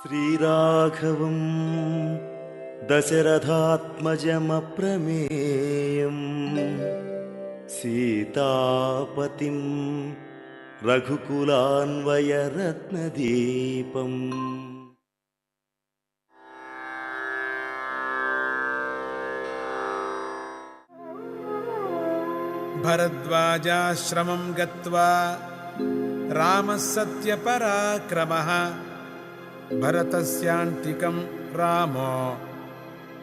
శ్రీరాఘవం దశరథాత్మజమప్రమేయం సీతాపతిం రఘుకులాన్వయరత్నదీపం. భరద్వాజాశ్రమం గత్వా రామః సత్యపరాక్రమః భరతస్యాంతికం రామో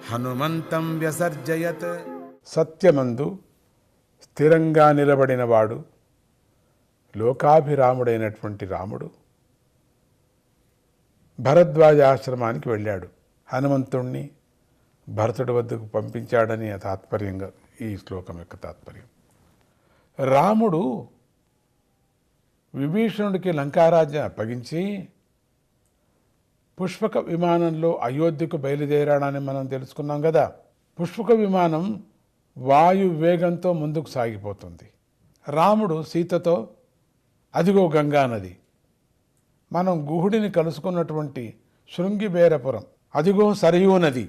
హనుమంతం వ్యసర్జయత్. సత్యమందు స్థిరంగా నిలబడినవాడు లోకాభిరాముడైనటువంటి రాముడు భరద్వాజాశ్రమానికి వెళ్ళాడు. హనుమంతుణ్ణి భరతుడి వద్దకు పంపించాడని తాత్పర్యంగా ఈ శ్లోకం యొక్క తాత్పర్యం. రాముడు విభీషణుడికి లంకారాజ్యం అప్పగించి పుష్పక విమానంలో అయోధ్యకు బయలుదేరాడని మనం తెలుసుకున్నాం కదా. పుష్పక విమానం వాయు వేగంతో ముందుకు సాగిపోతుంది. రాముడు సీతతో అదిగో గంగా నది, మనం గుహుడిని కలుసుకున్నటువంటి శృంగిబేరపురం, అదిగో సరయూ నది,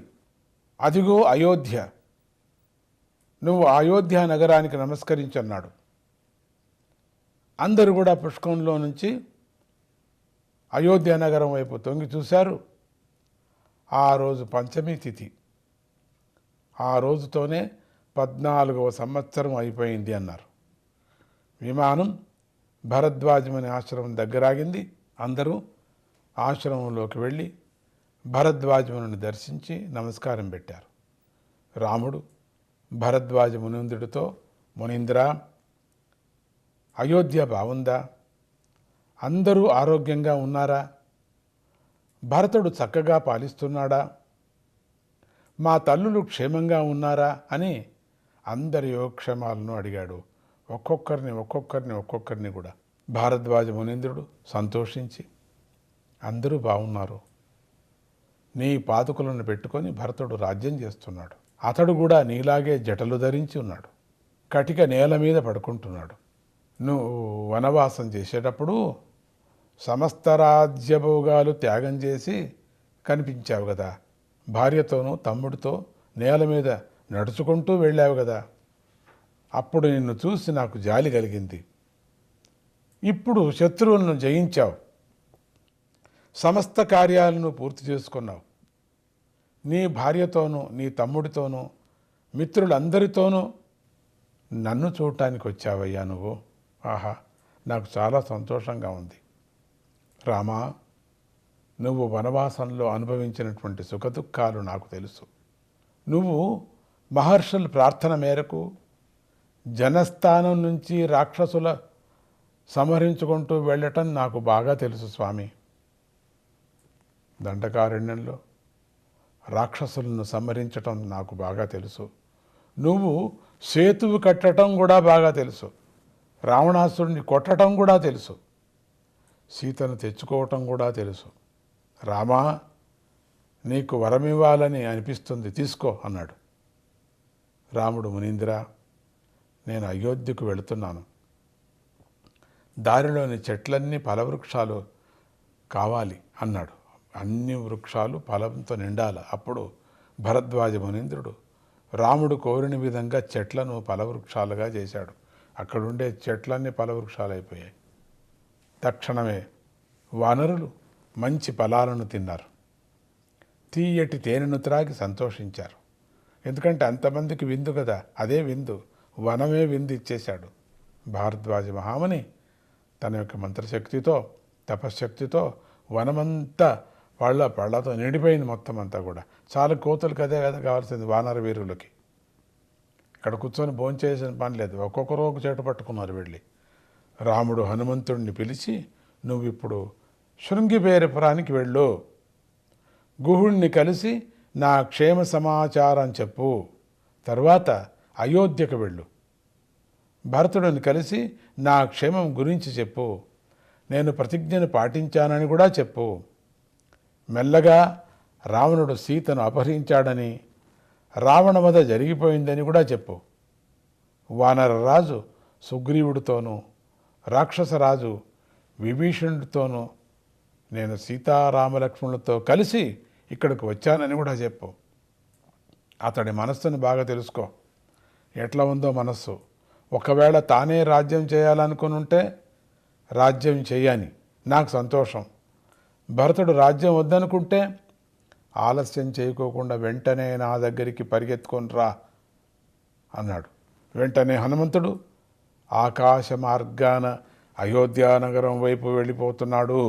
అదిగో అయోధ్య, నువ్వు అయోధ్య నగరానికి నమస్కరించన్నాడు. అందరూ కూడా పుష్కంలో నుంచి అయోధ్య నగరం వైపు తొంగి చూశారు. ఆ రోజు పంచమి తిథి, ఆ రోజుతోనే 14వ సంవత్సరం అయిపోయింది అన్నారు. విమానం భరద్వాజముని ఆశ్రమం దగ్గరాగింది. అందరూ ఆశ్రమంలోకి వెళ్ళి భరద్వాజముని దర్శించి నమస్కారం పెట్టారు. రాముడు భరద్వాజ మునీంద్రుడితో, మునీంద్ర, అయోధ్య బాగుందా? అందరూ ఆరోగ్యంగా ఉన్నారా? భరతుడు చక్కగా పాలిస్తున్నాడా? మా తల్లులు క్షేమంగా ఉన్నారా అని అందరి యోగక్షేమాలను అడిగాడు. ఒక్కొక్కరిని కూడా. భారద్వాజ మునీంద్రుడు సంతోషించి, అందరూ బాగున్నారు, నీ పాదుకులను పెట్టుకొని భరతుడు రాజ్యం చేస్తున్నాడు, అతడు కూడా నీలాగే జటలు ధరించి ఉన్నాడు, కటిక నేల మీద పడుకుంటున్నాడు. నువ్వు వనవాసం చేసేటప్పుడు సమస్త రాజ్యభోగాలు త్యాగం చేసి కనిపించావు కదా, భార్యతోనూ తమ్ముడితో నేల మీద నడుచుకుంటూ వెళ్ళావు కదా, అప్పుడు నిన్ను చూసి నాకు జాలి కలిగింది. ఇప్పుడు శత్రువులను జయించావు, సమస్త కార్యాలను పూర్తి చేసుకున్నావు, నీ భార్యతోనూ నీ తమ్ముడితోనూ మిత్రులందరితోనూ నన్ను చూడటానికి వచ్చావయ్యా నువ్వు. ఆహా, నాకు చాలా సంతోషంగా ఉంది. రామా, నువ్వు వనవాసంలో అనుభవించినటువంటి సుఖదుఖాలు నాకు తెలుసు. నువ్వు మహర్షుల ప్రార్థన మేరకు జనస్థానం నుంచి రాక్షసుల సంహరించుకుంటూ వెళ్ళటం నాకు బాగా తెలుసు స్వామి. దండకారణ్యంలో రాక్షసులను సంహరించటం నాకు బాగా తెలుసు. నువ్వు సేతువు కట్టడం కూడా బాగా తెలుసు, రావణాసురుడిని కొట్టడం కూడా తెలుసు, సీతను తెచ్చుకోవటం కూడా తెలుసు. రామా, నీకు వరమివ్వాలని అనిపిస్తుంది, తీసుకో అన్నాడు. రాముడు, మునీంద్ర, నేను అయోధ్యకు వెళుతున్నాను, దారిలోని చెట్లన్నీ ఫలవృక్షాలు కావాలి అన్నాడు. అన్ని వృక్షాలు ఫలంతో నిండాలి. అప్పుడు భరద్వాజ మునీంద్రుడు రాముడు కోరిన విధంగా చెట్లను ఫలవృక్షాలుగా చేశాడు. అక్కడుండే చెట్లన్నీ ఫలవృక్షాలు అయిపోయాయి. తక్షణమే వానరులు మంచి ఫలాలను తిన్నారు, తీయటి తేనెను త్రాగి సంతోషించారు. ఎందుకంటే అంతమందికి విందు కదా, అదే విందు, వనమే విందు ఇచ్చేశాడు. భారద్వాజ మహాముని తన యొక్క మంత్రశక్తితో, తపశ్శక్తితో వనమంతా పళ్ళతో నిండిపోయింది. మొత్తం అంతా కూడా చాలా కోతులకు అదే కదా కావాల్సింది, వానర వీరులకి. ఇక్కడ కూర్చొని భోంచేసిన పని లేదు, ఒక్కొక్కరు ఒక చేటు పట్టుకున్నారు వెళ్ళి. రాముడు హనుమంతుడిని పిలిచి, నువ్వు ఇప్పుడు శృంగిబేరపురానికి వెళ్ళు, గుహుడిని కలిసి నా క్షేమ సమాచారం చెప్పు, తర్వాత అయోధ్యకు వెళ్ళు, భరతుడిని కలిసి నా క్షేమం గురించి చెప్పు, నేను ప్రతిజ్ఞను పాటించానని కూడా చెప్పు, మెల్లగా రావణుడు సీతను అపహరించాడని, రావణవధ జరిగిపోయిందని కూడా చెప్పు, వానరరాజు సుగ్రీవుడితోనూ రాక్షసరాజు విభీషణుడితోనూ నేను సీతారామలక్ష్మణులతో కలిసి ఇక్కడికి వచ్చానని కూడా చెప్పు. అతడి మనస్సుని బాగా తెలుసుకో, ఎట్లా ఉందో మనస్సు. ఒకవేళ తానే రాజ్యం చేయాలనుకుని ఉంటే రాజ్యం చేయని, నాకు సంతోషం. భరతుడు రాజ్యం వద్దనుకుంటే ఆలస్యం చేయకోకుండా వెంటనే నా దగ్గరికి పరిగెత్తుకొని రా అన్నాడు. వెంటనే హనుమంతుడు ఆకాశ మార్గాన అయోధ్యానగరం వైపు వెళ్ళిపోతున్నాడు.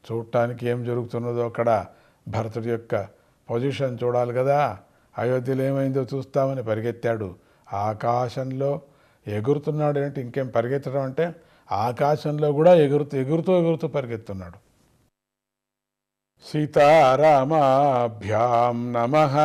చూడటానికి ఏం జరుగుతున్నదో అక్కడ భరతుడి యొక్క పొజిషన్ చూడాలి కదా. అయోధ్యలో ఏమైందో చూస్తామని పరిగెత్తాడు. ఆకాశంలో ఎగురుతున్నాడు. ఏంటి ఇంకేం పరిగెత్తడం అంటే ఆకాశంలో కూడా ఎగురుతూ పరిగెత్తున్నాడు. సీతారామాభ్యాం నమః.